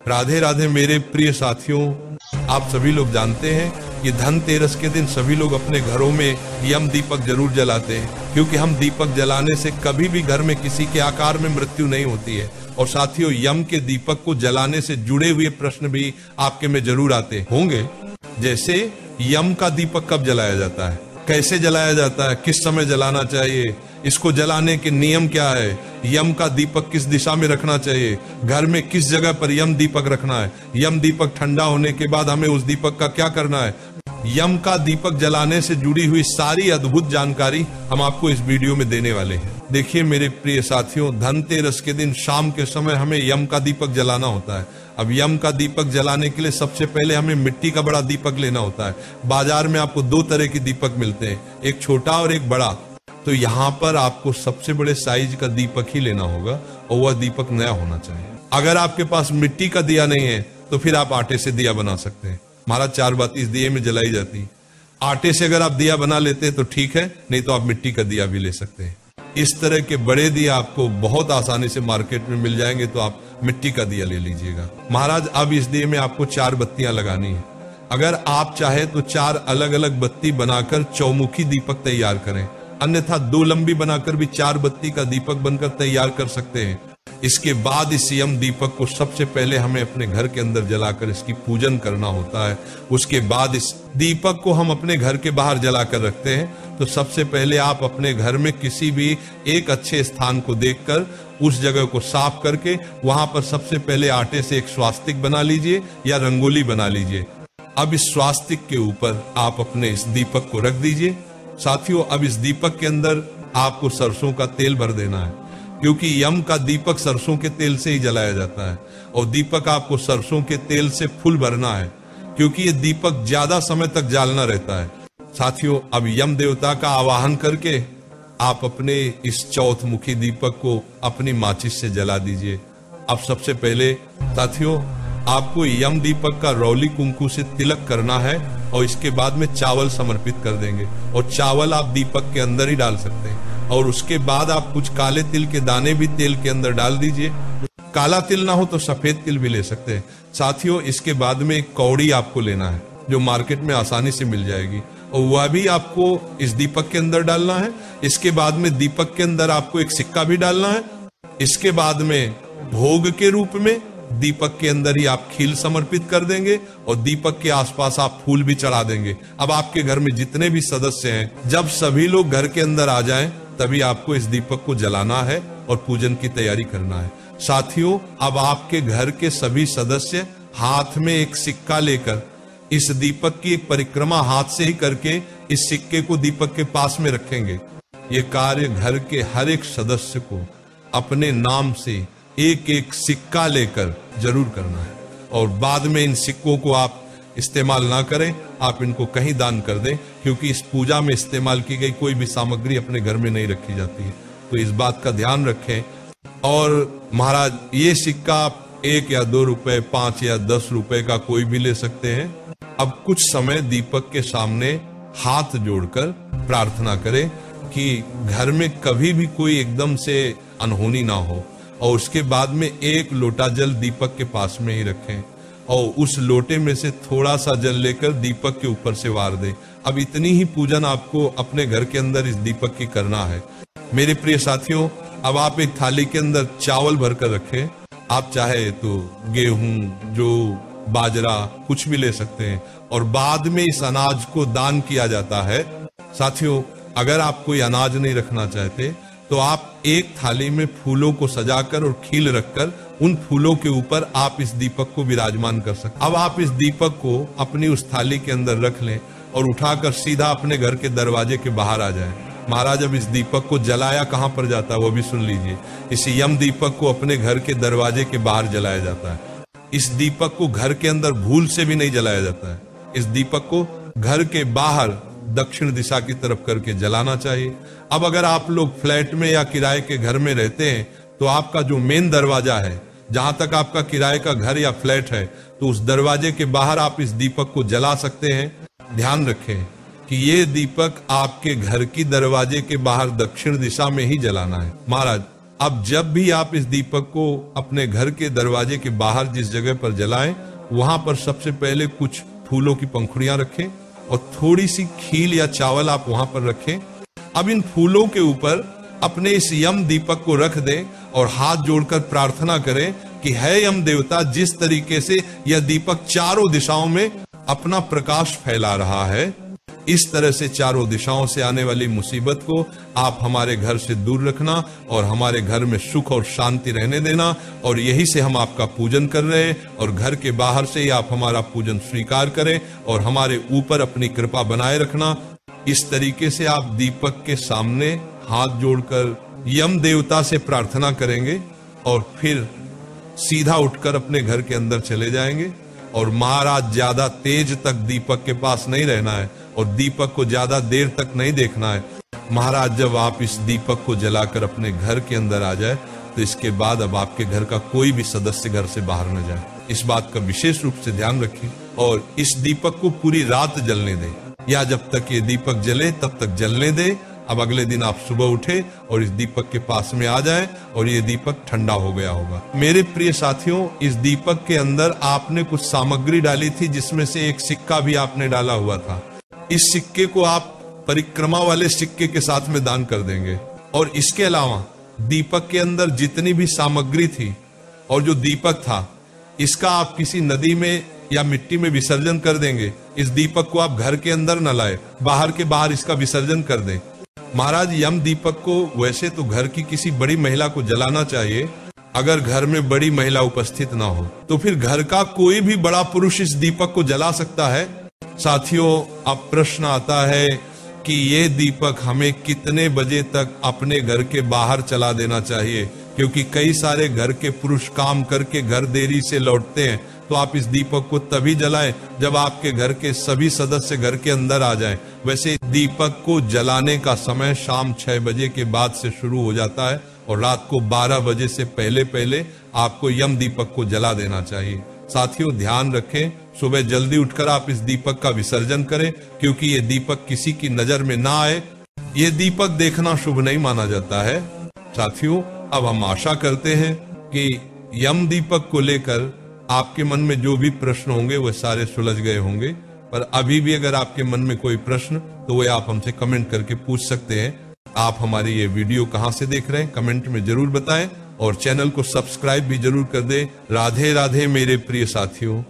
राधे राधे मेरे प्रिय साथियों, आप सभी लोग जानते हैं कि धनतेरस के दिन सभी लोग अपने घरों में यम दीपक जरूर जलाते हैं, क्योंकि हम दीपक जलाने से कभी भी घर में किसी के आकार में मृत्यु नहीं होती है। और साथियों, यम के दीपक को जलाने से जुड़े हुए प्रश्न भी आपके में जरूर आते होंगे, जैसे यम का दीपक कब जलाया जाता है, कैसे जलाया जाता है, किस समय जलाना चाहिए, इसको जलाने के नियम क्या है, यम का दीपक किस दिशा में रखना चाहिए, घर में किस जगह पर यम दीपक रखना है, यम दीपक ठंडा होने के बाद हमें उस दीपक का क्या करना है। यम का दीपक जलाने से जुड़ी हुई सारी अद्भुत जानकारी हम आपको इस वीडियो में देने वाले हैं। देखिए मेरे प्रिय साथियों, धनतेरस के दिन शाम के समय हमें यम का दीपक जलाना होता है। अब यम का दीपक जलाने के लिए सबसे पहले हमें मिट्टी का बड़ा दीपक लेना होता है। बाजार में आपको दो तरह के दीपक मिलते हैं, एक छोटा और एक बड़ा। तो यहाँ पर आपको सबसे बड़े साइज का दीपक ही लेना होगा और वह दीपक नया होना चाहिए। अगर आपके पास मिट्टी का दिया नहीं है तो फिर आप आटे से दिया बना सकते हैं। महाराज 4 बाती इस दिए में जलाई जाती है। आटे से अगर आप दिया बना लेते हैं तो ठीक है, नहीं तो आप मिट्टी का दिया भी ले सकते हैं। इस तरह के बड़े दिया आपको बहुत आसानी से मार्केट में मिल जाएंगे, तो आप मिट्टी का दिया ले लीजिएगा। महाराज अब इस दिए में आपको 4 बत्तियां लगानी है। अगर आप चाहे तो 4 अलग अलग बत्ती बनाकर चौमुखी दीपक तैयार करें, अन्यथा 2 लंबी बनाकर भी 4 बत्ती का दीपक बनकर तैयार कर सकते हैं। इसके बाद इस यम दीपक को सबसे पहले हमें अपने घर के अंदर जलाकर इसकी पूजन करना होता है। उसके बाद इस दीपक को हम अपने घर के बाहर जलाकर रखते हैं। तो सबसे पहले आप अपने घर में किसी भी एक अच्छे स्थान को देखकर उस जगह को साफ करके वहां पर सबसे पहले आटे से एक स्वास्तिक बना लीजिए या रंगोली बना लीजिए। अब इस स्वास्तिक के ऊपर आप अपने इस दीपक को रख दीजिए। साथियों, अब इस दीपक के अंदर आपको सरसों का तेल भर देना है, क्योंकि यम का दीपक सरसों के तेल से ही जलाया जाता है। और दीपक आपको सरसों के तेल से फुल भरना है, क्योंकि ये दीपक ज्यादा समय तक जलना रहता है। साथियों, अब यम देवता का आवाहन करके आप अपने इस चौथमुखी दीपक को अपनी माचिस से जला दीजिए। अब सबसे पहले साथियों, आपको यम दीपक का रौली कुंकू से तिलक करना है और इसके बाद में चावल समर्पित कर देंगे। और चावल आप दीपक के अंदर ही डाल सकते हैं। और उसके बाद आप कुछ काले तिल के दाने भी तेल के अंदर डाल दीजिए। काला तिल ना हो तो सफेद तिल भी ले सकते हैं। साथियों, इसके बाद में एक कौड़ी आपको लेना है, जो मार्केट में आसानी से मिल जाएगी, और वह भी आपको इस दीपक के अंदर डालना है। इसके बाद में दीपक के अंदर आपको एक सिक्का भी डालना है। इसके बाद में भोग के रूप में दीपक के अंदर ही आप खील समर्पित कर देंगे और दीपक के आसपास आप फूल भी चढ़ा देंगे। अब आपके घर में जितने भी सदस्य हैं, जब सभी लोग घर के अंदर आ जाएं, तभी आपको इस दीपक को जलाना है और पूजन की तैयारी करना है। साथियों, अब आपके घर के सभी सदस्य हाथ में एक सिक्का लेकर इस दीपक की एक परिक्रमा हाथ से ही करके इस सिक्के को दीपक के पास में रखेंगे। ये कार्य घर के हर एक सदस्य को अपने नाम से एक एक सिक्का लेकर जरूर करना है। और बाद में इन सिक्कों को आप इस्तेमाल ना करें, आप इनको कहीं दान कर दें, क्योंकि इस पूजा में इस्तेमाल की गई कोई भी सामग्री अपने घर में नहीं रखी जाती है। तो इस बात का ध्यान रखें। और महाराज, ये सिक्का आप 1 या 2 रुपए, 5 या 10 रुपए का कोई भी ले सकते हैं। अब कुछ समय दीपक के सामने हाथ जोड़कर प्रार्थना करें कि घर में कभी भी कोई एकदम से अनहोनी ना हो। और उसके बाद में 1 लोटा जल दीपक के पास में ही रखें और उस लोटे में से थोड़ा सा जल लेकर दीपक के ऊपर से वार दें। अब इतनी ही पूजन आपको अपने घर के अंदर इस दीपक की करना है। मेरे प्रिय साथियों, अब आप एक थाली के अंदर चावल भरकर रखें। आप चाहे तो गेहूं, जौ, बाजरा कुछ भी ले सकते हैं। और बाद में इस अनाज को दान किया जाता है। साथियों, अगर आप कोई अनाज नहीं रखना चाहते तो आप एक थाली में फूलों को सजाकर और खील रखकर उन फूलों के ऊपर आप इस दीपक को विराजमान कर सकते। अब आप इस दीपक को अपनी उस थाली के अंदर रख लें और उठाकर सीधा अपने घर के दरवाजे के बाहर आ जाएं। महाराज, अब इस दीपक को जलाया कहां पर जाता है वो भी सुन लीजिए। इस यम दीपक को अपने घर के दरवाजे के बाहर जलाया जाता है। इस दीपक को घर के अंदर भूल से भी नहीं जलाया जाता है। इस दीपक को घर के बाहर दक्षिण दिशा की तरफ करके जलाना चाहिए। अब अगर आप लोग फ्लैट में या किराए के घर में रहते हैं तो आपका जो मेन दरवाजा है, जहां तक आपका किराए का घर या फ्लैट है, तो उस दरवाजे के बाहर आप इस दीपक को जला सकते हैं। ध्यान रखें कि ये दीपक आपके घर की दरवाजे के बाहर दक्षिण दिशा में ही जलाना है। महाराज, अब जब भी आप इस दीपक को अपने घर के दरवाजे के बाहर जिस जगह पर जलाएं, वहां पर सबसे पहले कुछ फूलों की पंखुड़ियां रखें और थोड़ी सी खील या चावल आप वहां पर रखें। अब इन फूलों के ऊपर अपने इस यम दीपक को रख दें और हाथ जोड़कर प्रार्थना करें कि है यम देवता, जिस तरीके से यह दीपक चारों दिशाओं में अपना प्रकाश फैला रहा है, इस तरह से चारों दिशाओं से आने वाली मुसीबत को आप हमारे घर से दूर रखना और हमारे घर में सुख और शांति रहने देना। और यही से हम आपका पूजन कर रहे हैं और घर के बाहर से ही आप हमारा पूजन स्वीकार करें और हमारे ऊपर अपनी कृपा बनाए रखना। इस तरीके से आप दीपक के सामने हाथ जोड़कर यम देवता से प्रार्थना करेंगे और फिर सीधा उठकर अपने घर के अंदर चले जाएंगे। और महाराज, ज्यादा तेज तक दीपक के पास नहीं रहना है और दीपक को ज्यादा देर तक नहीं देखना है। महाराज, जब आप इस दीपक को जलाकर अपने घर के अंदर आ जाए तो इसके बाद अब आपके घर का कोई भी सदस्य घर से बाहर न जाए। इस बात का विशेष रूप से ध्यान रखिए और इस दीपक को पूरी रात जलने दें, या जब तक ये दीपक जले तब तक जलने दें। अब अगले दिन आप सुबह उठे और इस दीपक के पास में आ जाएं और ये दीपक ठंडा हो गया होगा। मेरे प्रिय साथियों, इस दीपक के अंदर आपने कुछ सामग्री डाली थी, जिसमें से एक सिक्का भी आपने डाला हुआ था। इस सिक्के को आप परिक्रमा वाले सिक्के के साथ में दान कर देंगे। और इसके अलावा दीपक के अंदर जितनी भी सामग्री थी और जो दीपक था, इसका आप किसी नदी में या मिट्टी में विसर्जन कर देंगे। इस दीपक को आप घर के अंदर न लाए, बाहर के बाहर इसका विसर्जन कर दें। महाराज, यम दीपक को वैसे तो घर की किसी बड़ी महिला को जलाना चाहिए। अगर घर में बड़ी महिला उपस्थित ना हो तो फिर घर का कोई भी बड़ा पुरुष इस दीपक को जला सकता है। साथियों, अब प्रश्न आता है कि ये दीपक हमें कितने बजे तक अपने घर के बाहर चला देना चाहिए, क्योंकि कई सारे घर के पुरुष काम करके घर देरी से लौटते हैं। तो आप इस दीपक को तभी जलाएं जब आपके घर के सभी सदस्य घर के अंदर आ जाएं। वैसे दीपक को जलाने का समय शाम 6 बजे के बाद से शुरू हो जाता है और रात को 12 बजे से पहले पहले आपको यम दीपक को जला देना चाहिए। साथियों, ध्यान रखें, सुबह जल्दी उठकर आप इस दीपक का विसर्जन करें, क्योंकि ये दीपक किसी की नजर में ना आए। ये दीपक देखना शुभ नहीं माना जाता है। साथियों, अब हम आशा करते हैं कि यम दीपक को लेकर आपके मन में जो भी प्रश्न होंगे वह सारे सुलझ गए होंगे। पर अभी भी अगर आपके मन में कोई प्रश्न, तो वह आप हमसे कमेंट करके पूछ सकते हैं। आप हमारी ये वीडियो कहां से देख रहे हैं कमेंट में जरूर बताएं और चैनल को सब्सक्राइब भी जरूर कर दें। राधे राधे मेरे प्रिय साथियों।